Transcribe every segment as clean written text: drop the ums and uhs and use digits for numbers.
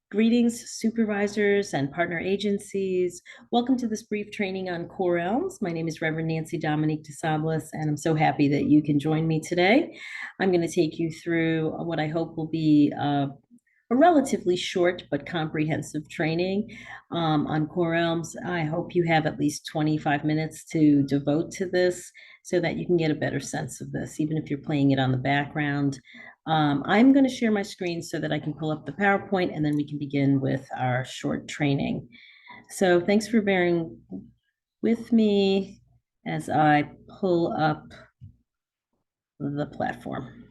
Greetings, supervisors and partner agencies. Welcome to this brief training on Core Elms. My name is Reverend Nancy Dominique DeSablis, and I'm so happy that you can join me today. I'm going to take you through what I hope will be a relatively short but comprehensive training on Core Elms. I hope you have at least 25 minutes to devote to this so that you can get a better sense of this, even if you're playing it on the background. I'm going to share my screen so that I can pull up the PowerPoint and then we can begin with our short training. So thanks for bearing with me as I pull up the platform.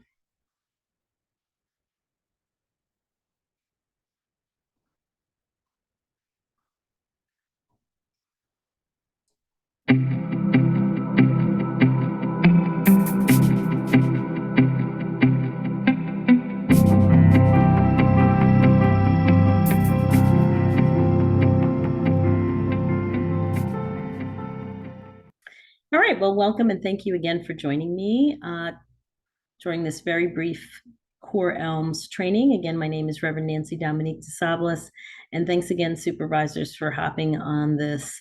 All right, well, welcome and thank you again for joining me during this very brief Core Elms training. Again, my name is Reverend Nancy Dominique DeSablis, and thanks again, supervisors, for hopping on this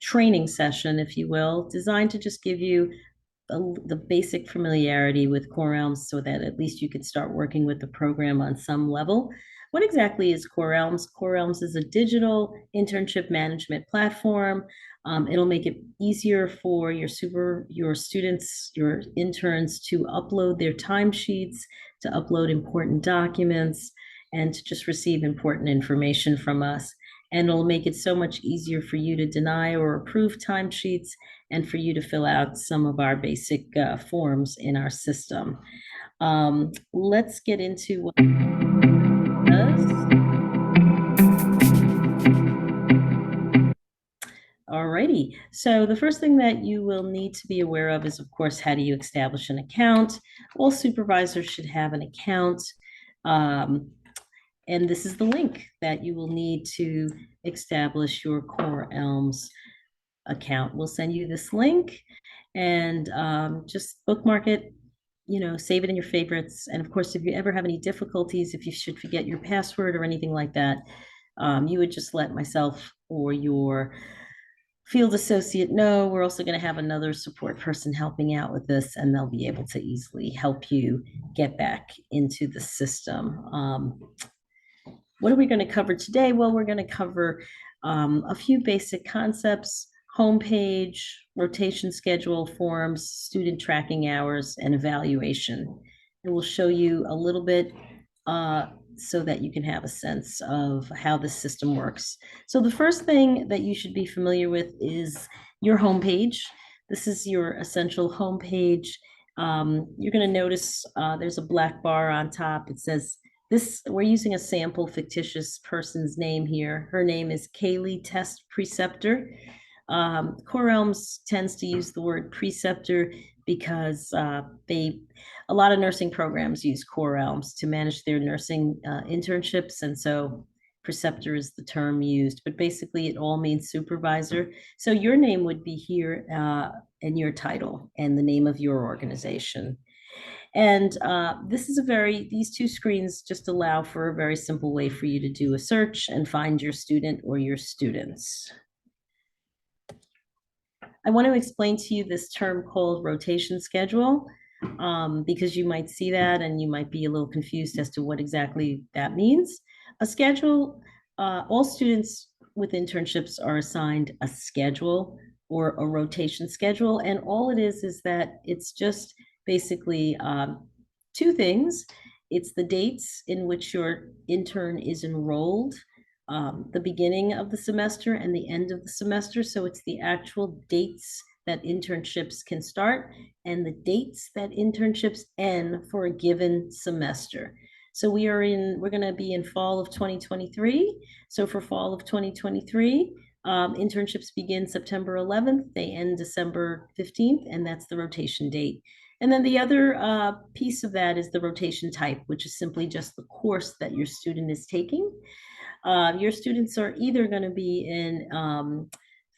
training session, if you will, designed to just give you the basic familiarity with Core Elms so that at least you could start working with the program on some level. What exactly is Core Elms? Core Elms is a digital internship management platform. It'll make it easier for your students, your interns to upload their timesheets, to upload important documents, and to just receive important information from us. And it'll make it so much easier for you to deny or approve timesheets and for you to fill out some of our basic forms in our system. Let's get into what it does. Alrighty, so the first thing that you will need to be aware of is, of course, how do you establish an account? All supervisors should have an account. And this is the link that you will need to establish your Core Elms account. We'll send you this link and just bookmark it, save it in your favorites. And of course, if you ever have any difficulties, if you should forget your password or anything like that, you would just let myself or your field associate know. We're also going to have another support person helping out with this, and they'll be able to easily help you get back into the system. What are we going to cover today? Well, we're going to cover a few basic concepts: homepage, rotation schedule, forms, student tracking hours, and evaluation. And we'll show you a little bit so that you can have a sense of how the system works. So the first thing that you should be familiar with is your homepage. This is your essential homepage. You're going to notice there's a black bar on top. It says we're using a sample fictitious person's name here. Her name is Kaylee Test Preceptor. Core Elms tends to use the word preceptor because a lot of nursing programs use Core Elms to manage their nursing internships, and so preceptor is the term used, but basically it all means supervisor. So your name would be here in your title and the name of your organization. And these two screens just allow for a very simple way for you to do a search and find your student or your students. I want to explain to you this term called rotation schedule, because you might see that and you might be a little confused as to what exactly that means. A schedule, all students with internships are assigned a schedule or a rotation schedule, and all it is that it's just basically two things. It's the dates in which your intern is enrolled, the beginning of the semester and the end of the semester. So it's the actual dates that internships can start and the dates that internships end for a given semester. So we're going to be in fall of 2023. So for fall of 2023, internships begin September 11th, they end December 15th, and that's the rotation date. And then the other piece of that is the rotation type, which is simply just the course that your student is taking. Your students are either going to be in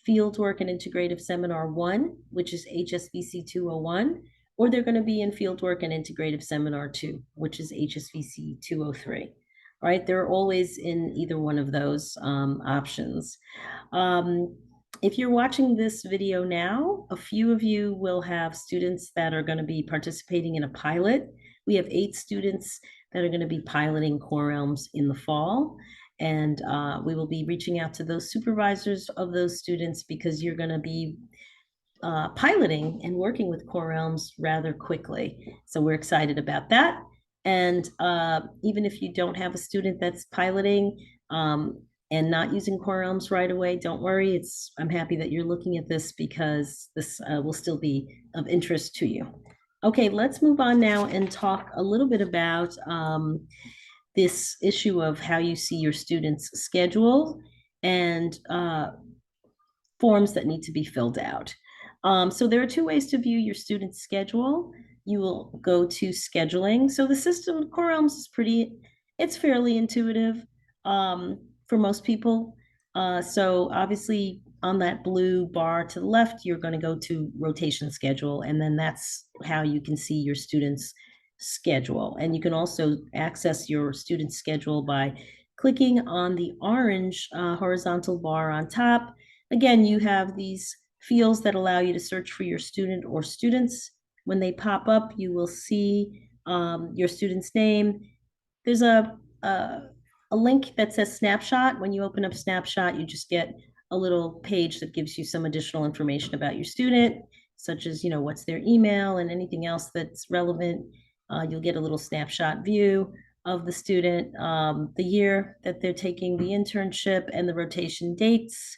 Fieldwork and Integrative Seminar 1, which is HSVC 201, or they're going to be in Fieldwork and Integrative Seminar 2, which is HSVC 203. right? They're always in either one of those options. Um, if you're watching this video now, a few of you will have students that are going to be participating in a pilot. We have 8 students that are going to be piloting Core Elms in the fall. And we will be reaching out to those supervisors of those students because you're going to be piloting and working with Core Elms rather quickly. So we're excited about that. And even if you don't have a student that's piloting and not using Core Elms right away, don't worry. I'm happy that you're looking at this because this will still be of interest to you. Okay, let's move on now and talk a little bit about this issue of how you see your students' schedule and forms that need to be filled out. So there are 2 ways to view your student's schedule. You will go to scheduling. So the system, Core Elms is it's fairly intuitive for most people. So obviously on that blue bar to the left, you're going to go to rotation schedule, and then that's how you can see your student's schedule. And you can also access your student's schedule by clicking on the orange horizontal bar on top. Again, you have these fields that allow you to search for your student or students. When they pop up, you will see your student's name. There's a link that says snapshot. When you open up snapshot, you just get a little page that gives you some additional information about your student, such as, what's their email and anything else that's relevant. You'll get a little snapshot view of the student, the year that they're taking the internship and the rotation dates.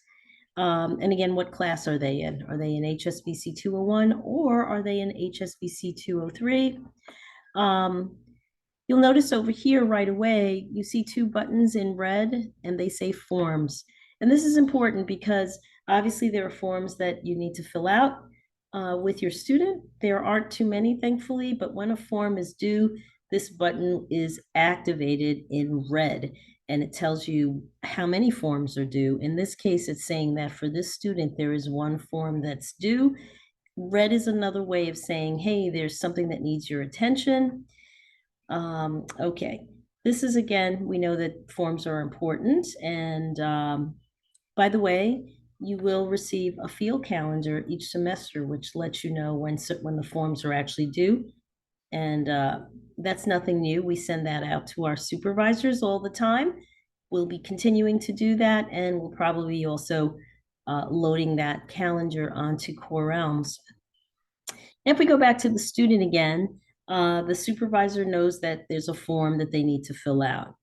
And again, what class are they in? Are they in HSBC 201 or are they in HSBC 203? You'll notice over here right away, you see 2 buttons in red and they say forms. And this is important because obviously there are forms that you need to fill out with your student. There aren't too many, thankfully, but when a form is due, this button is activated in red and it tells you how many forms are due. In this case, it's saying that for this student, there is 1 form that's due. Red is another way of saying, hey, there's something that needs your attention. Okay, this is, again, we know that forms are important. And by the way, you will receive a field calendar each semester, which lets you know when the forms are actually due. And that's nothing new. We send that out to our supervisors all the time. We'll be continuing to do that, and we'll probably also loading that calendar onto Core Elms. If we go back to the student again, the supervisor knows that there's a form that they need to fill out.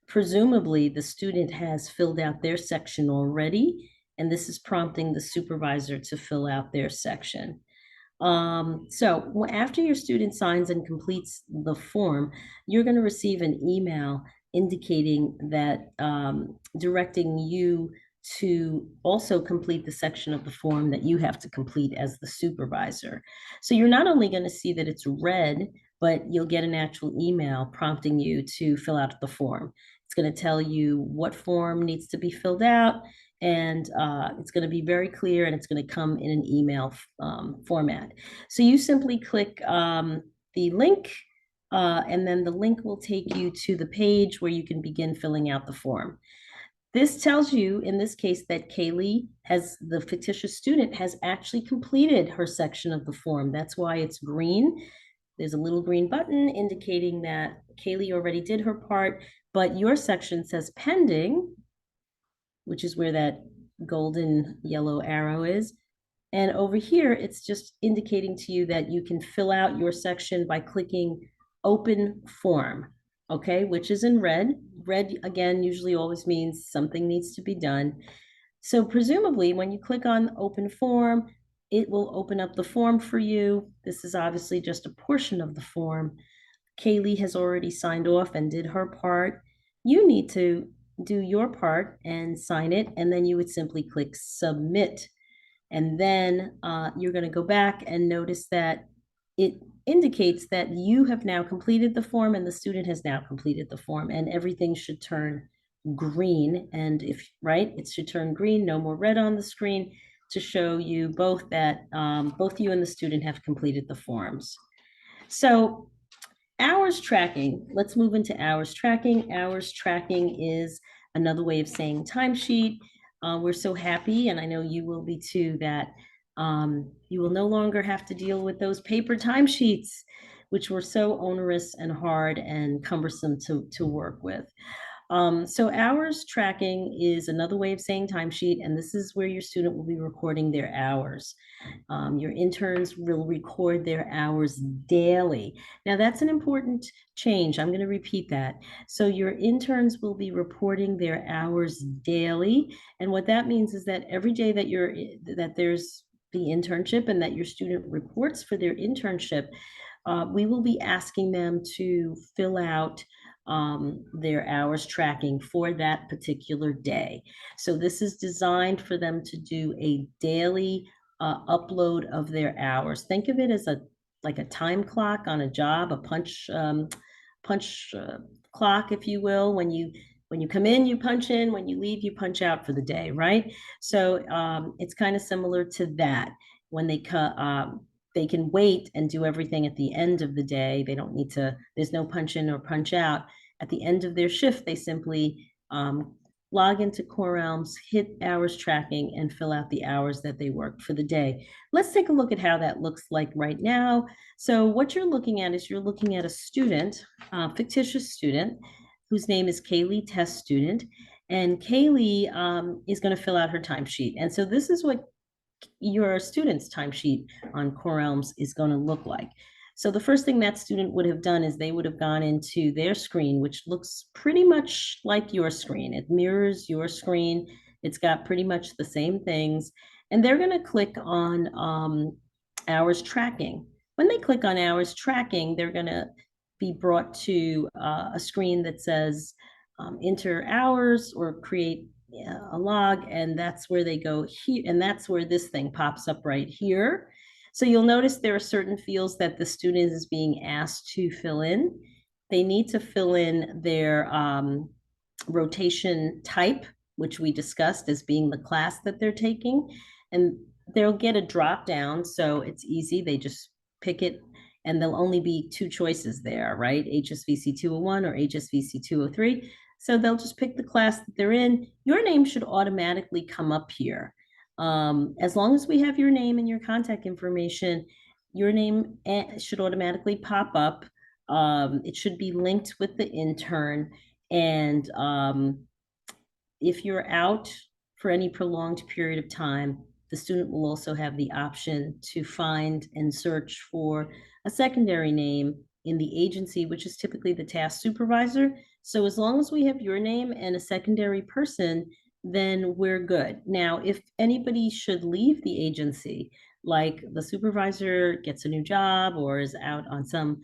Presumably, the student has filled out their section already, and this is prompting the supervisor to fill out their section. So after your student signs and completes the form, you're going to receive an email indicating that directing you to also complete the section of the form that you have to complete as the supervisor. So you're not only going to see that it's red, but you'll get an actual email prompting you to fill out the form. It's going to tell you what form needs to be filled out, and it's going to be very clear, and it's going to come in an email format. So you simply click the link, and then the link will take you to the page where you can begin filling out the form. This tells you, in this case, that Kaylee, the fictitious student, has actually completed her section of the form. That's why it's green. There's a little green button indicating that Kaylee already did her part, but your section says pending, which is where that golden yellow arrow is. And over here, it's just indicating to you that you can fill out your section by clicking open form, okay, which is in red. Red, again, usually always means something needs to be done. So presumably, when you click on open form, it will open up the form for you. This is obviously just a portion of the form. Kaylee has already signed off and did her part. You need to do your part and sign it, and then you would simply click submit. And then you're going to go back and notice that it indicates that you have now completed the form and the student has now completed the form, and everything should turn green. And it should turn green, no more red on the screen, to show you both that both you and the student have completed the forms. So Hours tracking. Let's move into hours tracking. Hours tracking is another way of saying timesheet. We're so happy, and I know you will be too, that you will no longer have to deal with those paper timesheets, which were so onerous and hard and cumbersome to work with. So hours tracking is another way of saying timesheet, and this is where your student will be recording their hours. Your interns will record their hours daily. Now, that's an important change. I'm going to repeat that. So your interns will be reporting their hours daily. And what that means is that every day that there's the internship and that your student reports for their internship, we will be asking them to fill out their hours tracking for that particular day. So this is designed for them to do a daily upload of their hours. Think of it as like a time clock on a job, a punch clock, if you will. When you come in, you punch in. When you leave, you punch out for the day, right? So it's kind of similar to that. When they can wait and do everything at the end of the day. They don't need to. There's no punch in or punch out. At the end of their shift, they simply log into Core Elms, hit hours tracking, and fill out the hours that they worked for the day. Let's take a look at how that looks like right now. So what you're looking at is you're looking at a student, fictitious student, whose name is Kaylee Test Student. And Kaylee is going to fill out her timesheet. And so this is what your student's timesheet on Core Elms is going to look like. So the first thing that student would have done is they would have gone into their screen, which looks pretty much like your screen. It mirrors your screen. It's got pretty much the same things. And they're going to click on hours tracking. When they click on hours tracking, they're going to be brought to a screen that says enter hours or create a log, and that's where they go here, and that's where this thing pops up right here. So you'll notice there are certain fields that the student is being asked to fill in. They need to fill in their rotation type, which we discussed as being the class that they're taking, and they'll get a drop down, so it's easy. They just pick it, and there'll only be two choices there, right? HSVC 201 or HSVC 203. So they'll just pick the class that they're in. Your name should automatically come up here. As long as we have your name and your contact information, your name should automatically pop up. It should be linked with the intern. And if you're out for any prolonged period of time, the student will also have the option to find and search for a secondary name in the agency, which is typically the task supervisor. So as long as we have your name and a secondary person, then we're good. Now, if anybody should leave the agency, like the supervisor gets a new job or is out on some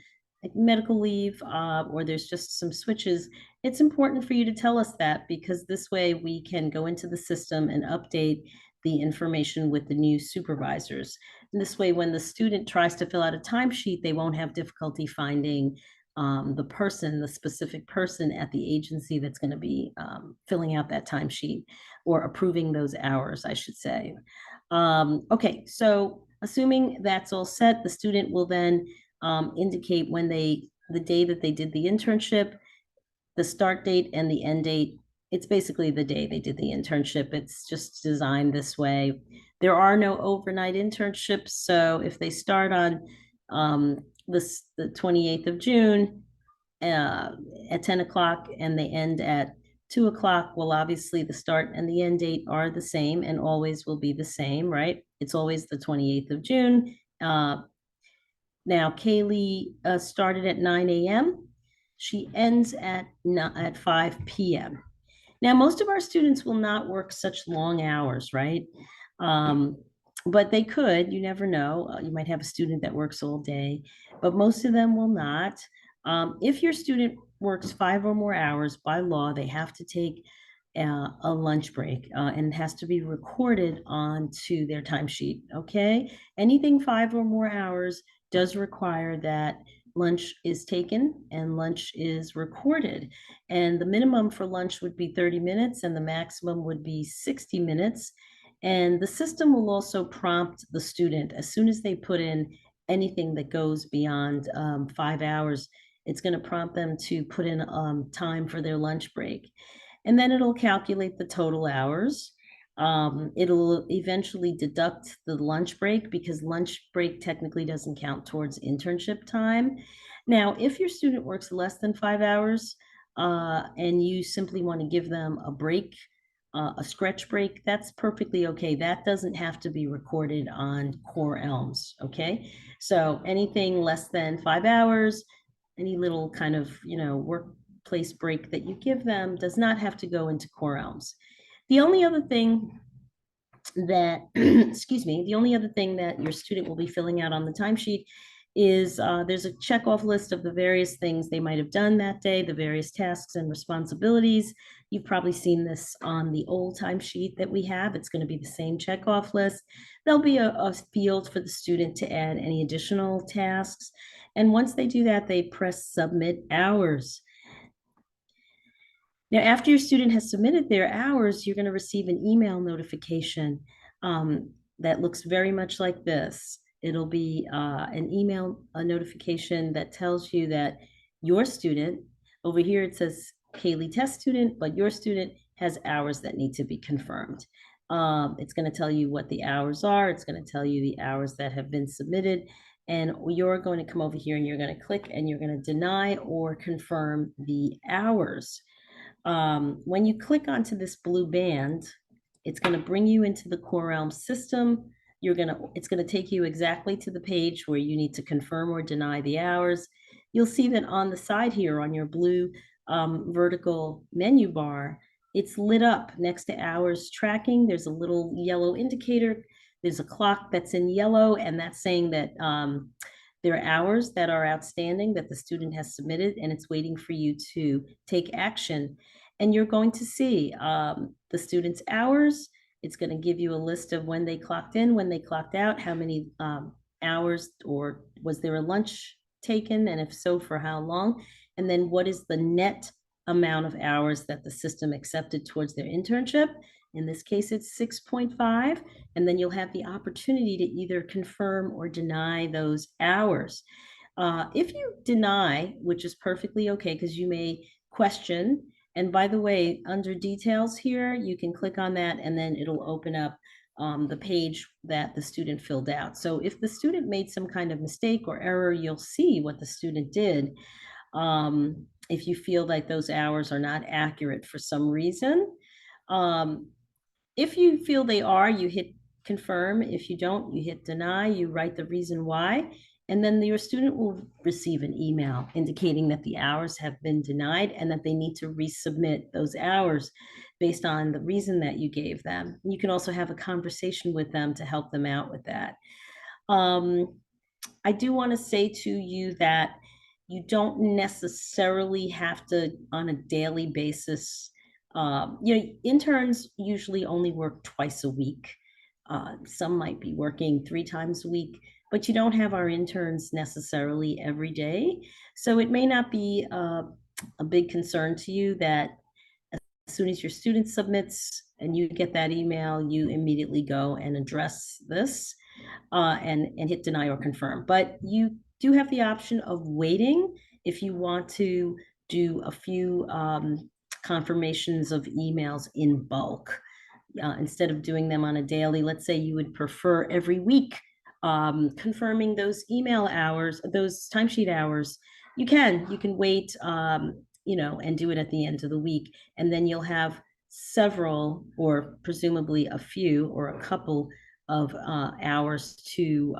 medical leave, or there's just some switches, it's important for you to tell us that, because this way we can go into the system and update the information with the new supervisors. And this way, when the student tries to fill out a timesheet, they won't have difficulty finding the specific person at the agency that's going to be filling out that timesheet or approving those hours, I should say. Okay, so assuming that's all set, the student will then indicate the day that they did the internship, the start date and the end date. It's basically the day they did the internship. It's just designed this way. There are no overnight internships. So if they start on the 28th of June at 10 o'clock and they end at 2 o'clock, well, obviously the start and the end date are the same and always will be the same, right? It's always the 28th of June. Now, Kaylee started at 9 a.m. She ends at 5 p.m. Now, most of our students will not work such long hours, right? But they could, you never know. You might have a student that works all day, but most of them will not. If your student works 5 or more hours, by law, they have to take a lunch break, and it has to be recorded onto their timesheet, okay? Anything 5 or more hours does require that lunch is taken and lunch is recorded. And the minimum for lunch would be 30 minutes and the maximum would be 60 minutes. And the system will also prompt the student as soon as they put in anything that goes beyond 5 hours. It's going to prompt them to put in time for their lunch break. And then it'll calculate the total hours. It'll eventually deduct the lunch break because lunch break technically doesn't count towards internship time. Now, if your student works less than 5 hours and you simply want to give them a break, a stretch break, that's perfectly okay. That doesn't have to be recorded on Core Elms, okay? So anything less than 5 hours, any little kind of, workplace break that you give them does not have to go into Core Elms. The only other thing that, excuse me, the only other thing that your student will be filling out on the timesheet is there's a checkoff list of the various things they might have done that day, the various tasks and responsibilities. You've probably seen this on the old timesheet that we have. It's going to be the same checkoff list. There'll be a field for the student to add any additional tasks. And once they do that, they press submit hours. Now, after your student has submitted their hours, you're going to receive an email notification that looks very much like this. It'll be an email notification that tells you that your student, over here it says Kaylee test student, but your student has hours that need to be confirmed. It's going to tell you what the hours are. It's going to tell you the hours that have been submitted. And you're going to come over here and you're going to click and you're going to deny or confirm the hours. When you click onto this blue band, it's going to bring you into the Core Elms system. It's going to take you exactly to the page where you need to confirm or deny the hours. You'll see that on the side here on your blue vertical menu bar, it's lit up next to hours tracking. There's a little yellow indicator. There's a clock that's in yellow, and that's saying that there are hours that are outstanding that the student has submitted, and it's waiting for you to take action. And you're going to see the student's hours. It's going to give you a list of when they clocked in, when they clocked out, how many hours, or was there a lunch taken, and if so, for how long? And then what is the net amount of hours that the system accepted towards their internship? In this case, it's 6.5. And then you'll have the opportunity to either confirm or deny those hours. If you deny, which is perfectly okay, because you may question, and by the way, under details here, you can click on that and then it'll open up the page that the student filled out. So if the student made some kind of mistake or error, you'll see what the student did. If you feel like those hours are not accurate for some reason. If you feel they are, you hit confirm. If you don't, you hit deny, you write the reason why, and then your student will receive an email indicating that the hours have been denied and that they need to resubmit those hours based on the reason that you gave them. You can also have a conversation with them to help them out with that. I do want to say to you that you don't necessarily have to, on a daily basis, interns usually only work twice a week. Some might be working 3 times a week, but you don't have our interns necessarily every day. So it may not be a big concern to you that as soon as your student submits and you get that email, you immediately go and address this and hit deny or confirm. But you do have the option of waiting if you want to do a few confirmations of emails in bulk. Instead of doing them on a daily, let's say you would prefer every week confirming those email hours, those timesheet hours, you can wait, and do it at the end of the week. And then you'll have several, or presumably a few or a couple of hours to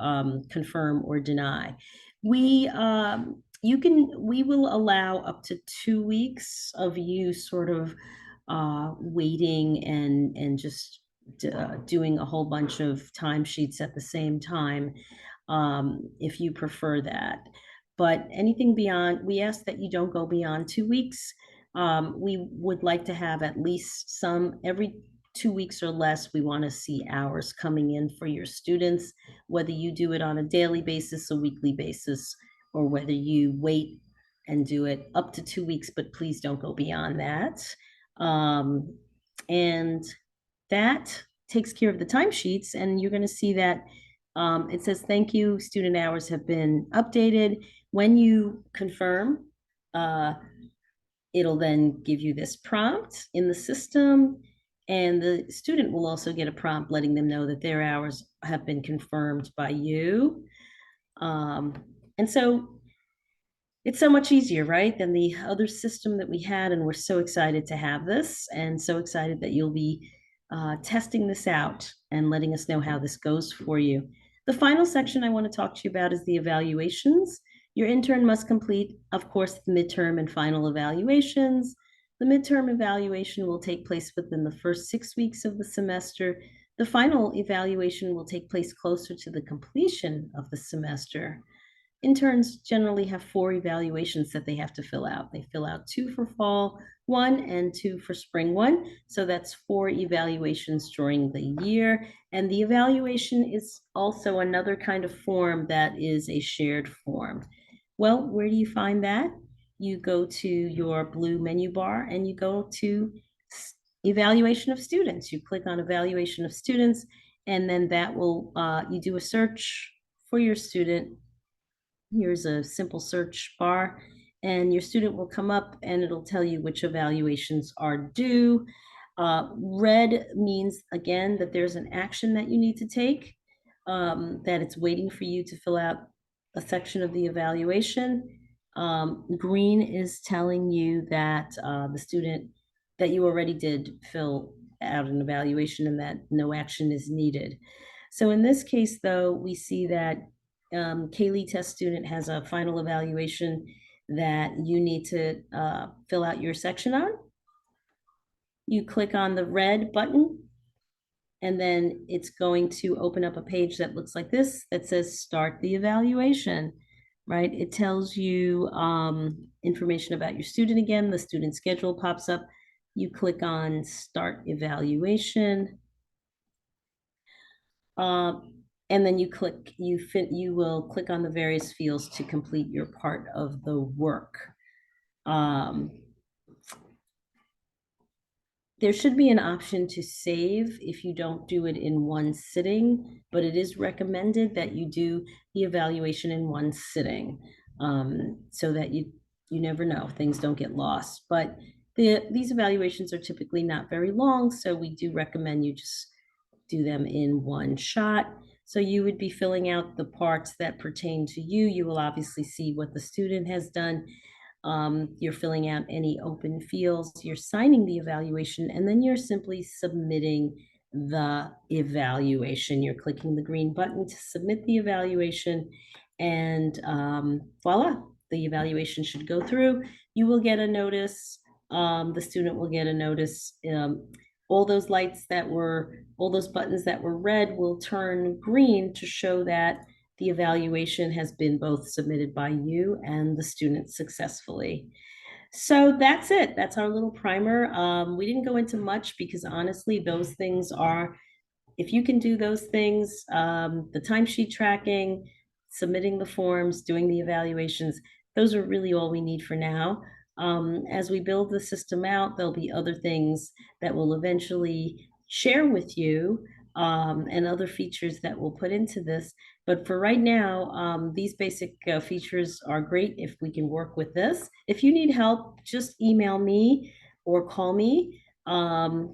confirm or deny. We will allow up to 2 weeks of you sort of waiting and just doing a whole bunch of timesheets at the same time, if you prefer that. But anything beyond, we ask that you don't go beyond 2 weeks. We would like to have at least every 2 weeks or less, we want to see hours coming in for your students, whether you do it on a daily basis, a weekly basis, or whether you wait and do it up to 2 weeks, but please don't go beyond that. And that takes care of the timesheets, and you're going to see that it says, thank you, student hours have been updated. When you confirm It'll then give you this prompt in the system, and the student will also get a prompt letting them know that their hours have been confirmed by you. And so it's so much easier, right, than the other system that we had. And we're so excited to have this, and so excited that you'll be testing this out and letting us know how this goes for you. The final section I want to talk to you about is the evaluations. Your intern must complete, of course, the midterm and final evaluations. The midterm evaluation will take place within the first 6 weeks of the semester. The final evaluation will take place closer to the completion of the semester. Interns generally have 4 evaluations that they have to fill out. They fill out 2 for fall 1 and 2 for spring 1. So that's 4 evaluations during the year. And the evaluation is also another kind of form that is a shared form. Well, where do you find that? You go to your blue menu bar and you go to evaluation of students. You click on evaluation of students, and then that will, you do a search for your student. Here's a simple search bar, and your student will come up and it'll tell you which evaluations are due. Red means, again, that there's an action that you need to take, that it's waiting for you to fill out a section of the evaluation. Green is telling you that the student, that you already did fill out an evaluation and that no action is needed. So in this case, though, we see that Kaylee test student has a final evaluation that you need to fill out your section on. You click on the red button, and then it's going to open up a page that looks like this that says start the evaluation, right? It tells you information about your student again. The student schedule pops up. You click on start evaluation. And then you will click on the various fields to complete your part of the work. There should be an option to save if you don't do it in one sitting, but it is recommended that you do the evaluation in one sitting, so that you never know, things don't get lost. But these evaluations are typically not very long, so we do recommend you just do them in one shot. So you would be filling out the parts that pertain to you. You will obviously see what the student has done. You're filling out any open fields, you're signing the evaluation, and then you're simply submitting the evaluation. You're clicking the green button to submit the evaluation, and voila, the evaluation should go through. You will get a notice. The student will get a notice. All those buttons that were red will turn green to show that the evaluation has been both submitted by you and the student successfully. So that's it. That's our little primer. We didn't go into much because honestly, those things are, if you can do those things, the timesheet tracking, submitting the forms, doing the evaluations, those are really all we need for now. As we build the system out, there'll be other things that we'll eventually share with you, and other features that we'll put into this. But for right now, these basic features are great if we can work with this. If you need help, just email me or call me. I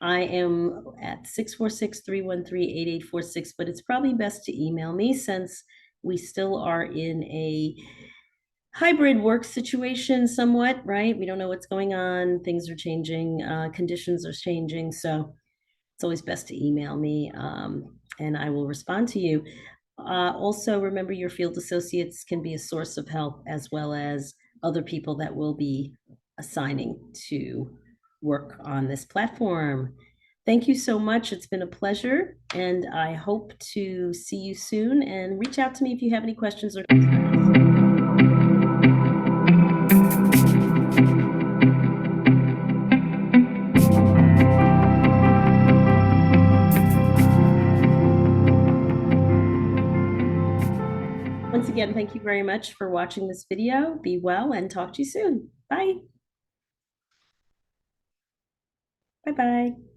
am at 646-313-8846, but it's probably best to email me since we still are in a hybrid work situation somewhat, right? We don't know what's going on. Things are changing, conditions are changing. So it's always best to email me, and I will respond to you. Also, remember your field associates can be a source of help, as well as other people that will be assigning to work on this platform. Thank you so much. It's been a pleasure, and I hope to see you soon, and reach out to me if you have any questions or concerns. Once again, thank you very much for watching this video. Be well and talk to you soon. Bye. Bye-bye.